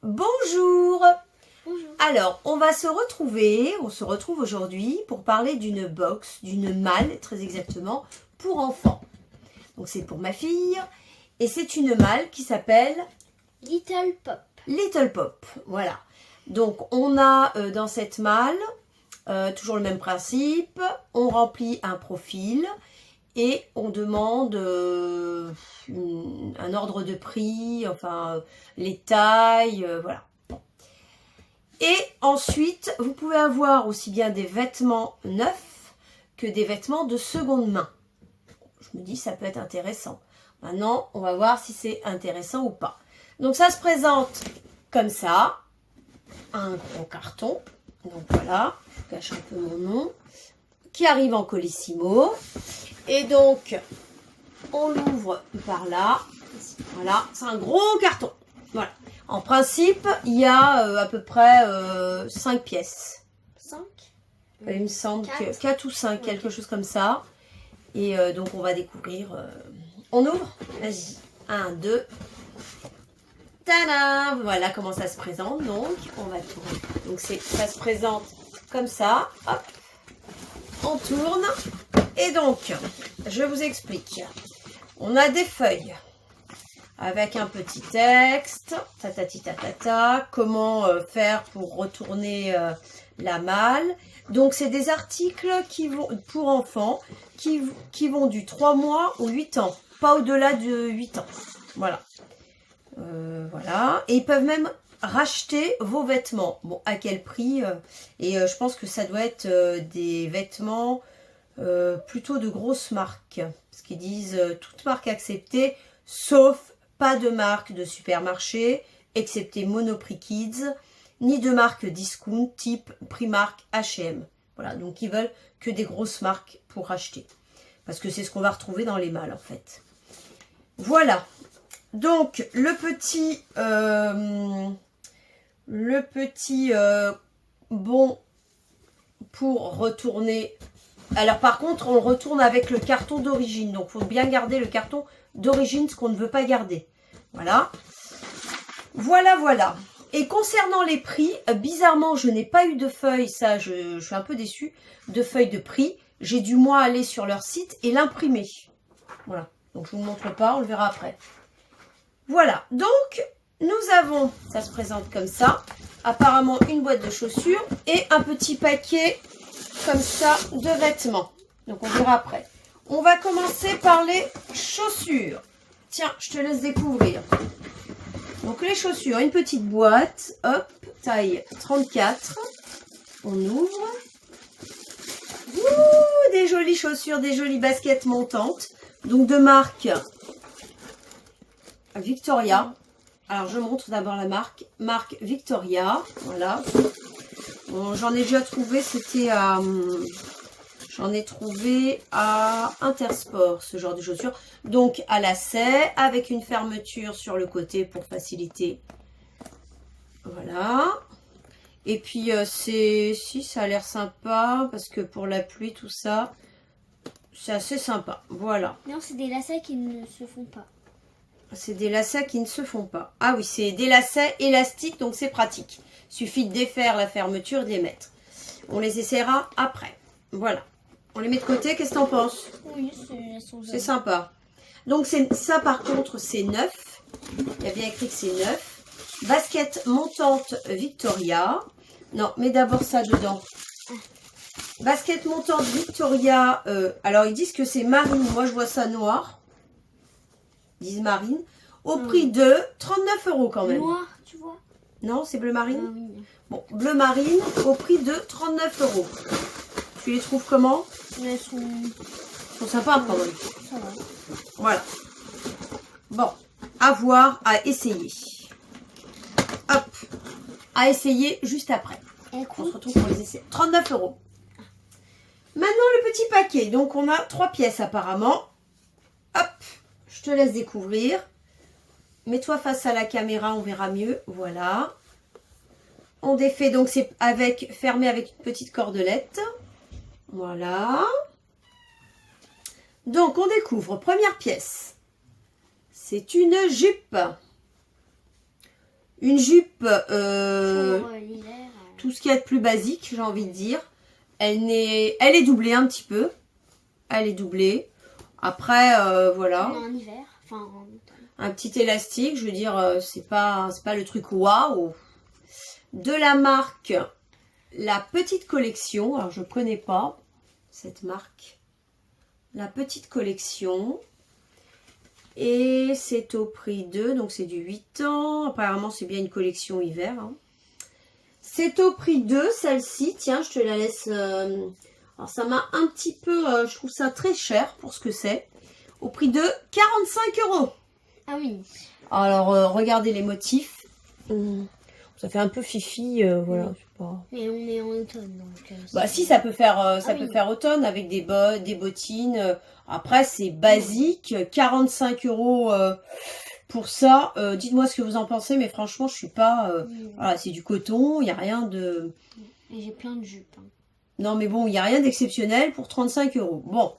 Bonjour. Bonjour. Alors, on se retrouve aujourd'hui pour parler d'une box, d'une malle, très exactement, pour enfants. Donc c'est pour ma fille, et c'est une malle qui s'appelle Little Pop. Little Pop, voilà. Donc on a dans cette malle, toujours le même principe, on remplit un profil, et on demande un ordre de prix, enfin les tailles, voilà. Et ensuite, vous pouvez avoir aussi bien des vêtements neufs que des vêtements de seconde main. Je me dis, ça peut être intéressant. Maintenant, on va voir si c'est intéressant ou pas. Donc ça se présente comme ça, un gros carton. Donc voilà, je cache un peu mon nom, qui arrive en colissimo. Et donc, on l'ouvre par là. Voilà, c'est un gros carton. Voilà. En principe, il y a à peu près 5 pièces. 5. Il me semble que 4. 4 ou 5, quelque chose comme ça. Et donc, on va découvrir. On ouvre? Vas-y. 1, 2. Tadam! Voilà comment ça se présente. Donc, on va tourner. Donc, ça se présente comme ça. Hop. On tourne. Et donc, je vous explique. On a des feuilles avec un petit texte, tatati tatata, comment faire pour retourner la malle. Donc, c'est des articles qui vont pour enfants qui vont du 3 mois au 8 ans, pas au-delà de 8 ans. Voilà. Voilà. Et ils peuvent même racheter vos vêtements. Bon, à quel prix et je pense que ça doit être des vêtements plutôt de grosses marques. Parce qu'ils disent toute marque acceptée, sauf pas de marque de supermarché, excepté Monoprix Kids, ni de marque discount type Primark, H&M. Voilà, donc ils veulent que des grosses marques pour acheter. Parce que c'est ce qu'on va retrouver dans les malles en fait. Voilà. Donc le petit bon pour retourner. Alors par contre, on le retourne avec le carton d'origine. Donc il faut bien garder le carton d'origine, ce qu'on ne veut pas garder. Voilà. Voilà. Et concernant les prix, bizarrement, je n'ai pas eu de feuilles. Ça, je suis un peu déçue. De feuilles de prix. J'ai dû, moi, aller sur leur site et l'imprimer. Voilà. Donc je ne vous montre pas, on le verra après. Voilà. Donc, nous avons, ça se présente comme ça, apparemment une boîte de chaussures et un petit paquet comme ça de vêtements. Donc on verra après. On va commencer par les chaussures. Tiens, je te laisse découvrir. Donc les chaussures, une petite boîte, hop, taille 34. On ouvre. Ouh, des jolies chaussures, des jolies baskets montantes. Donc de marque Victoria. Alors je montre d'abord la marque. Marque Victoria, voilà. Bon, j'en ai déjà trouvé, c'était à... J'en ai trouvé à Intersport, ce genre de chaussures. Donc, à lacets, avec une fermeture sur le côté pour faciliter. Voilà. Et puis, si, ça a l'air sympa, parce que pour la pluie, tout ça, c'est assez sympa. Voilà. Non, c'est des lacets qui ne se font pas. C'est des lacets qui ne se font pas. Ah oui, c'est des lacets élastiques, donc c'est pratique. Suffit de défaire la fermeture et de les mettre. On les essaiera après. Voilà. On les met de côté, qu'est-ce que t'en penses? Oui, c'est sympa. Donc ça par contre c'est neuf. Il y a bien écrit que c'est neuf. Basket montante Victoria. Non, mets d'abord ça dedans. Basket montante Victoria. Alors ils disent que c'est marine. Moi je vois ça noir. Ils disent marine. Au prix de 39 € quand même. Noir, tu vois? Non, c'est bleu marine. Ah, oui. Bon, bleu marine au prix de 39 €. Tu les trouves comment? Elles sont sympas quand même. Ça va. Voilà. Bon, à voir, à essayer. Hop. À essayer juste après. On se retrouve pour les essayer. 39 €. Maintenant, le petit paquet. Donc, on a 3 pièces apparemment. Hop. Je te laisse découvrir. Mets-toi face à la caméra, on verra mieux. Voilà. On défait, donc c'est fermé avec une petite cordelette. Voilà. Donc, on découvre. Première pièce. C'est une jupe. Une jupe, Pour l'hiver. tout ce qu'il y a de plus basique, j'ai envie de dire. Elle est doublée un petit peu. Elle est doublée. Après, voilà. En hiver. Enfin, en automne. Un petit élastique, je veux dire, c'est pas le truc waouh. De la marque La Petite Collection. Alors, je connais pas cette marque. La Petite Collection. Et c'est au prix de, donc c'est du 8 ans. Apparemment, c'est bien une collection hiver. Hein. C'est au prix de celle-ci. Tiens, je te la laisse. Alors, ça m'a un petit peu. Je trouve ça très cher pour ce que c'est. Au prix de 45 €. Ah oui. Alors, regardez les motifs. Ça fait un peu fifi. Voilà, je sais pas. Mais on est en automne, donc... Bah si, ça peut faire, peut faire automne avec des bottines. Après, c'est basique. 45 € pour ça. Dites-moi ce que vous en pensez, mais franchement, je suis pas... Voilà, c'est du coton, il n'y a rien de... Et j'ai plein de jupes. Hein. Non, mais bon, il n'y a rien d'exceptionnel pour 35 €. Bon,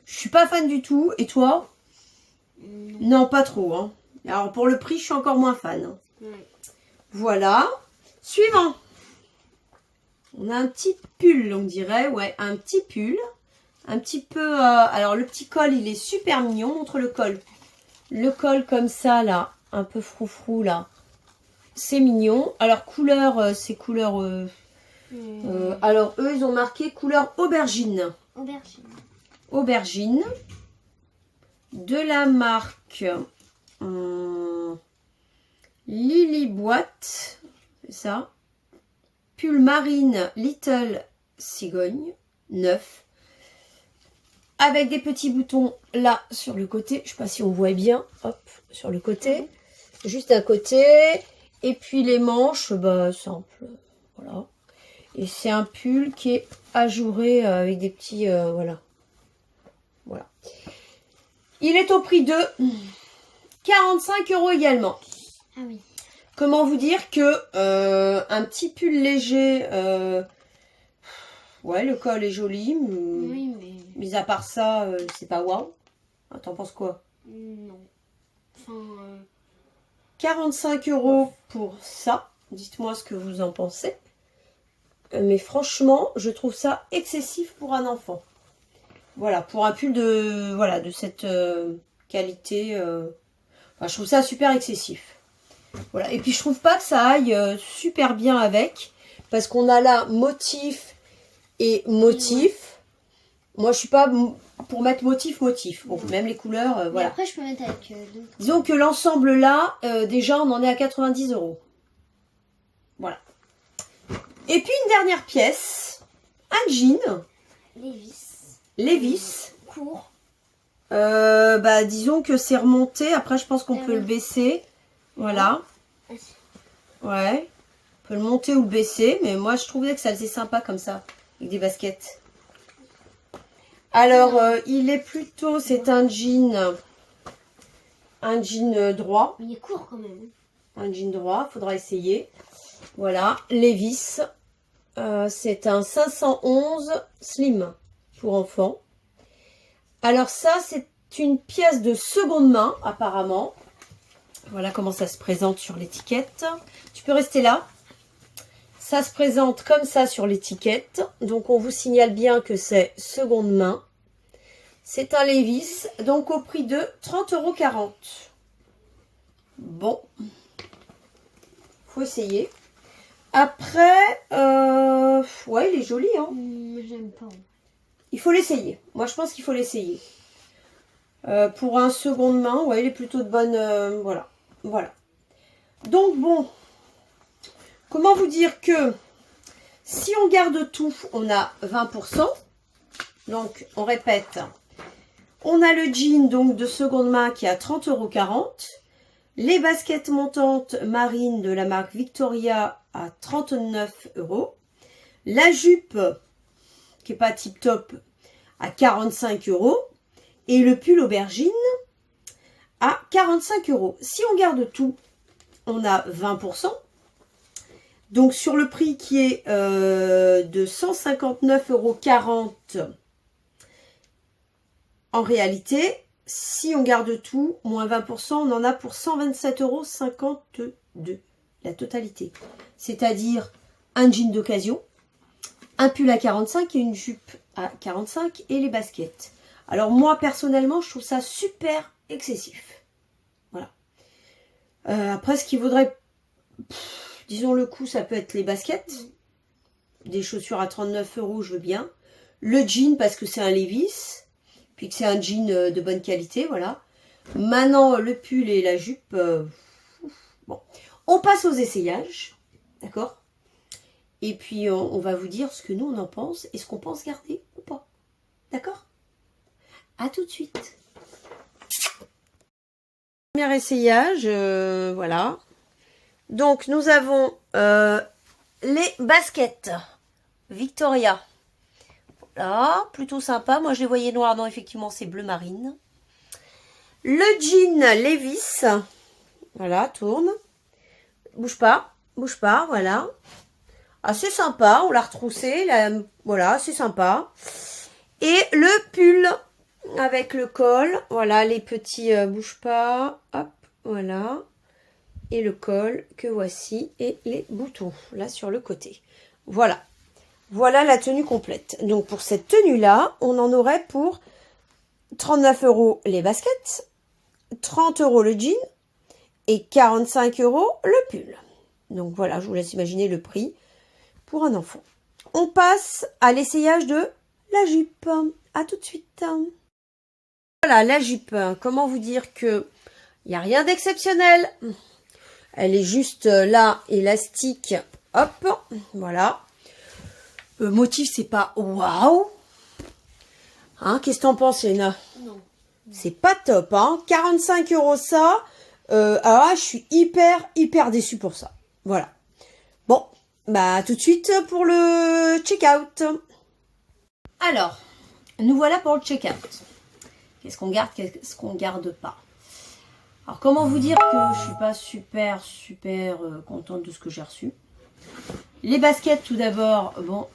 je suis pas fan du tout. Et toi? Non, pas trop. Hein. Alors, pour le prix, je suis encore moins fan. Hein. Ouais. Voilà. Suivant. On a un petit pull, on dirait. Ouais, un petit pull. Un petit peu... alors, le petit col, il est super mignon. Montre le col. Le col comme ça, là. Un peu froufrou, là. C'est mignon. Alors, couleur, c'est couleur... alors, eux, ils ont marqué couleur aubergine. Aubergine. Aubergine. De la marque... Lily Boîte. C'est ça. Pull marine Little Cigogne, neuf. Avec des petits boutons là sur le côté. Je sais pas si on voit bien. Hop, sur le côté. Juste à côté. Et puis les manches, bah simple. Voilà. Et c'est un pull qui est ajouré avec des petits... voilà. Voilà. Il est au prix de 45 € également. Ah oui. Comment vous dire que un petit pull léger, ouais, le col est joli, Oui, mais... mis à part ça, c'est pas waouh. Ah, t'en penses quoi? Non. Enfin... 45 € pour ça. Dites-moi ce que vous en pensez. Mais franchement, je trouve ça excessif pour un enfant. Voilà, pour un pull de, voilà, de cette qualité. Enfin, je trouve ça super excessif. Voilà. Et puis je trouve pas que ça aille super bien avec. Parce qu'on a là motif et motif. Moi je suis pas pour mettre motif. Bon, même les couleurs, voilà. après je peux mettre avec d'autres. Disons que l'ensemble là, déjà on en est à 90 €. Voilà. Et puis une dernière pièce. Un jean. Levi's. Court. Bah disons que c'est remonté. Après je pense qu'on peut le baisser. Voilà. Ouais. On peut le monter ou le baisser. Mais moi je trouvais que ça faisait sympa comme ça. Avec des baskets. Alors il est plutôt... C'est un jean. Un jean droit. Il est court quand même. Un jean droit. Faudra essayer. Voilà. Levi's. C'est un 511 slim pour enfants. Alors ça c'est une pièce de seconde main apparemment. Voilà comment ça se présente sur l'étiquette. Tu peux rester là. Ça se présente comme ça sur l'étiquette. Donc on vous signale bien que c'est seconde main. C'est un Levi's. Donc au prix de 30,40 €. Bon. Faut essayer. Après, ouais il est joli. Hein. J'aime pas. Il faut l'essayer. Moi je pense qu'il faut l'essayer. Pour un seconde main, ouais il est plutôt de bonne... voilà. Voilà. Donc bon, comment vous dire que si on garde tout, on a 20%. Donc on répète, on a le jean donc de seconde main qui est à 30,40 €. Les baskets montantes marines de la marque Victoria à 39 €. La jupe qui n'est pas tip top à 45 €. Et le pull aubergine à 45 €. Si on garde tout, on a 20%. Donc sur le prix qui est de 159,40 €, en réalité, si on garde tout, moins 20%, on en a pour 127,52 €. la totalité. C'est-à-dire un jean d'occasion, un pull à 45 et une jupe à 45 et les baskets. Alors moi, personnellement, je trouve ça super excessif. Voilà. Après, ce qui vaudrait, disons le coût, ça peut être les baskets. Des chaussures à 39 €, je veux bien. Le jean, parce que c'est un Levi's. Puis que c'est un jean de bonne qualité, voilà. Maintenant, le pull et la jupe. Bon. On passe aux essayages. D'accord? Et puis, on va vous dire ce que nous, on en pense. Et ce qu'on pense garder ou pas. D'accord? À tout de suite. Premier essayage, voilà. Donc, nous avons les baskets Victoria. Voilà, plutôt sympa. Moi, je les voyais noirs. Non, effectivement, c'est bleu marine. Le jean Levi's. Voilà, tourne. Bouge pas, voilà. Assez sympa, on l'a retroussé. Là, voilà, c'est sympa. Et le pull avec le col. Voilà, les petits bouge pas. Hop, voilà. Et le col que voici. Et les boutons, là, sur le côté. Voilà. Voilà la tenue complète. Donc, pour cette tenue-là, on en aurait pour 39 € les baskets, 30 € le jean et 45 € le pull. Donc, voilà, je vous laisse imaginer le prix pour un enfant. On passe à l'essayage de la jupe. À tout de suite. Voilà, la jupe. Comment vous dire que il n'y a rien d'exceptionnel. Elle est juste là, élastique. Hop, voilà. Motif, c'est pas waouh. Hein, qu'est-ce que t'en penses, Léna? Non. C'est pas top, hein. 45 € ça. Alors là, je suis hyper déçue pour ça. Voilà. Bon, bah tout de suite pour le check-out. Alors, nous voilà pour le check-out. Qu'est-ce qu'on garde, qu'est-ce qu'on garde pas? Alors, comment vous dire que je suis pas super contente de ce que j'ai reçu. Les baskets, tout d'abord, bon,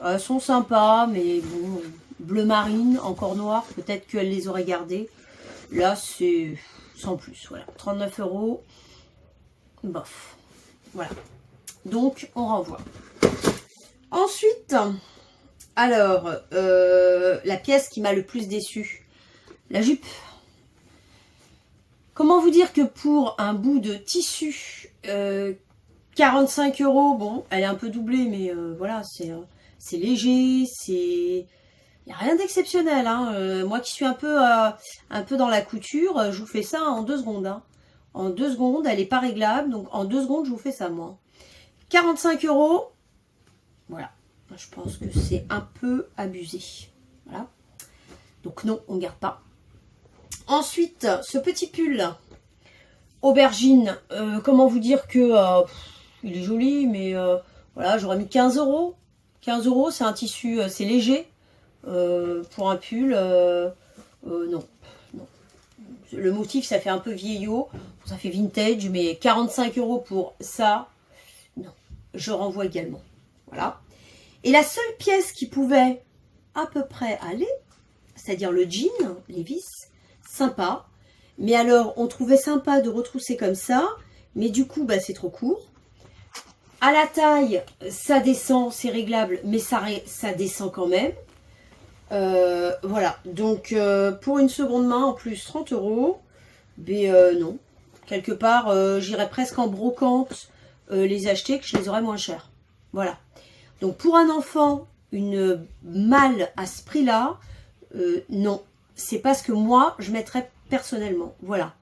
elles sont sympas, mais bon, bleu marine, encore noir, peut-être qu'elle les aurait gardées. Là, c'est sans plus, voilà. 39 €, bof. Voilà. Donc, on renvoie. Ensuite, alors, la pièce qui m'a le plus déçue, la jupe. Comment vous dire que pour un bout de tissu, 45 €, bon, elle est un peu doublée, mais voilà, c'est léger, il n'y a rien d'exceptionnel. Hein. Moi qui suis un peu dans la couture, je vous fais ça en 2 secondes. Hein. En 2 secondes, elle n'est pas réglable, donc en 2 secondes, je vous fais ça, moi. 45 €, voilà. Je pense que c'est un peu abusé. Voilà. Donc non, on ne garde pas. Ensuite, ce petit pull aubergine, comment vous dire que il est joli, mais voilà, j'aurais mis 15 €. 15 €, c'est un tissu, c'est léger. Pour un pull, non. Le motif, ça fait un peu vieillot, ça fait vintage, mais 45 € pour ça, non. Je renvoie également. Voilà. Et la seule pièce qui pouvait à peu près aller, c'est-à-dire le jean, Levi's, sympa. Mais alors, on trouvait sympa de retrousser comme ça, mais du coup, bah, c'est trop court. À la taille, ça descend, c'est réglable, mais ça descend quand même. Voilà, donc pour une seconde main, en plus 30 €, mais non. Quelque part, j'irais presque en brocante les acheter, que je les aurais moins chers. Voilà. Donc pour un enfant, une malle à ce prix-là, non. C'est pas ce que moi, je mettrais personnellement. Voilà.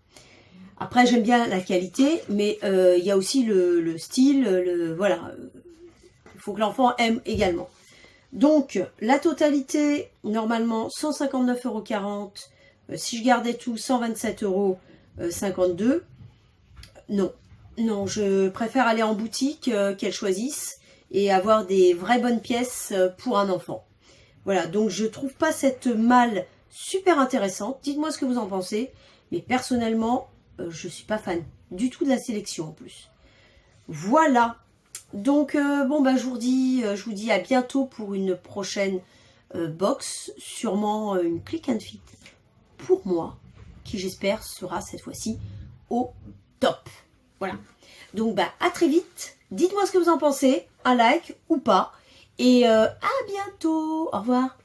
Après, j'aime bien la qualité, mais il y a aussi le style, voilà. Il faut que l'enfant aime également. Donc, la totalité, normalement, 159,40 €. Si je gardais tout, 127,52 €. Non. Non, je préfère aller en boutique, qu'elle choisisse, et avoir des vraies bonnes pièces pour un enfant. Voilà, donc je trouve pas cette malle super intéressante. Dites-moi ce que vous en pensez. Mais personnellement, je suis pas fan du tout de la sélection en plus. Voilà. Donc, bon, bah, je vous dis à bientôt pour une prochaine box. Sûrement une click and fit pour moi, qui j'espère sera cette fois-ci au top. Voilà. Donc, bah, à très vite. Dites-moi ce que vous en pensez, un like ou pas. Et à bientôt. Au revoir.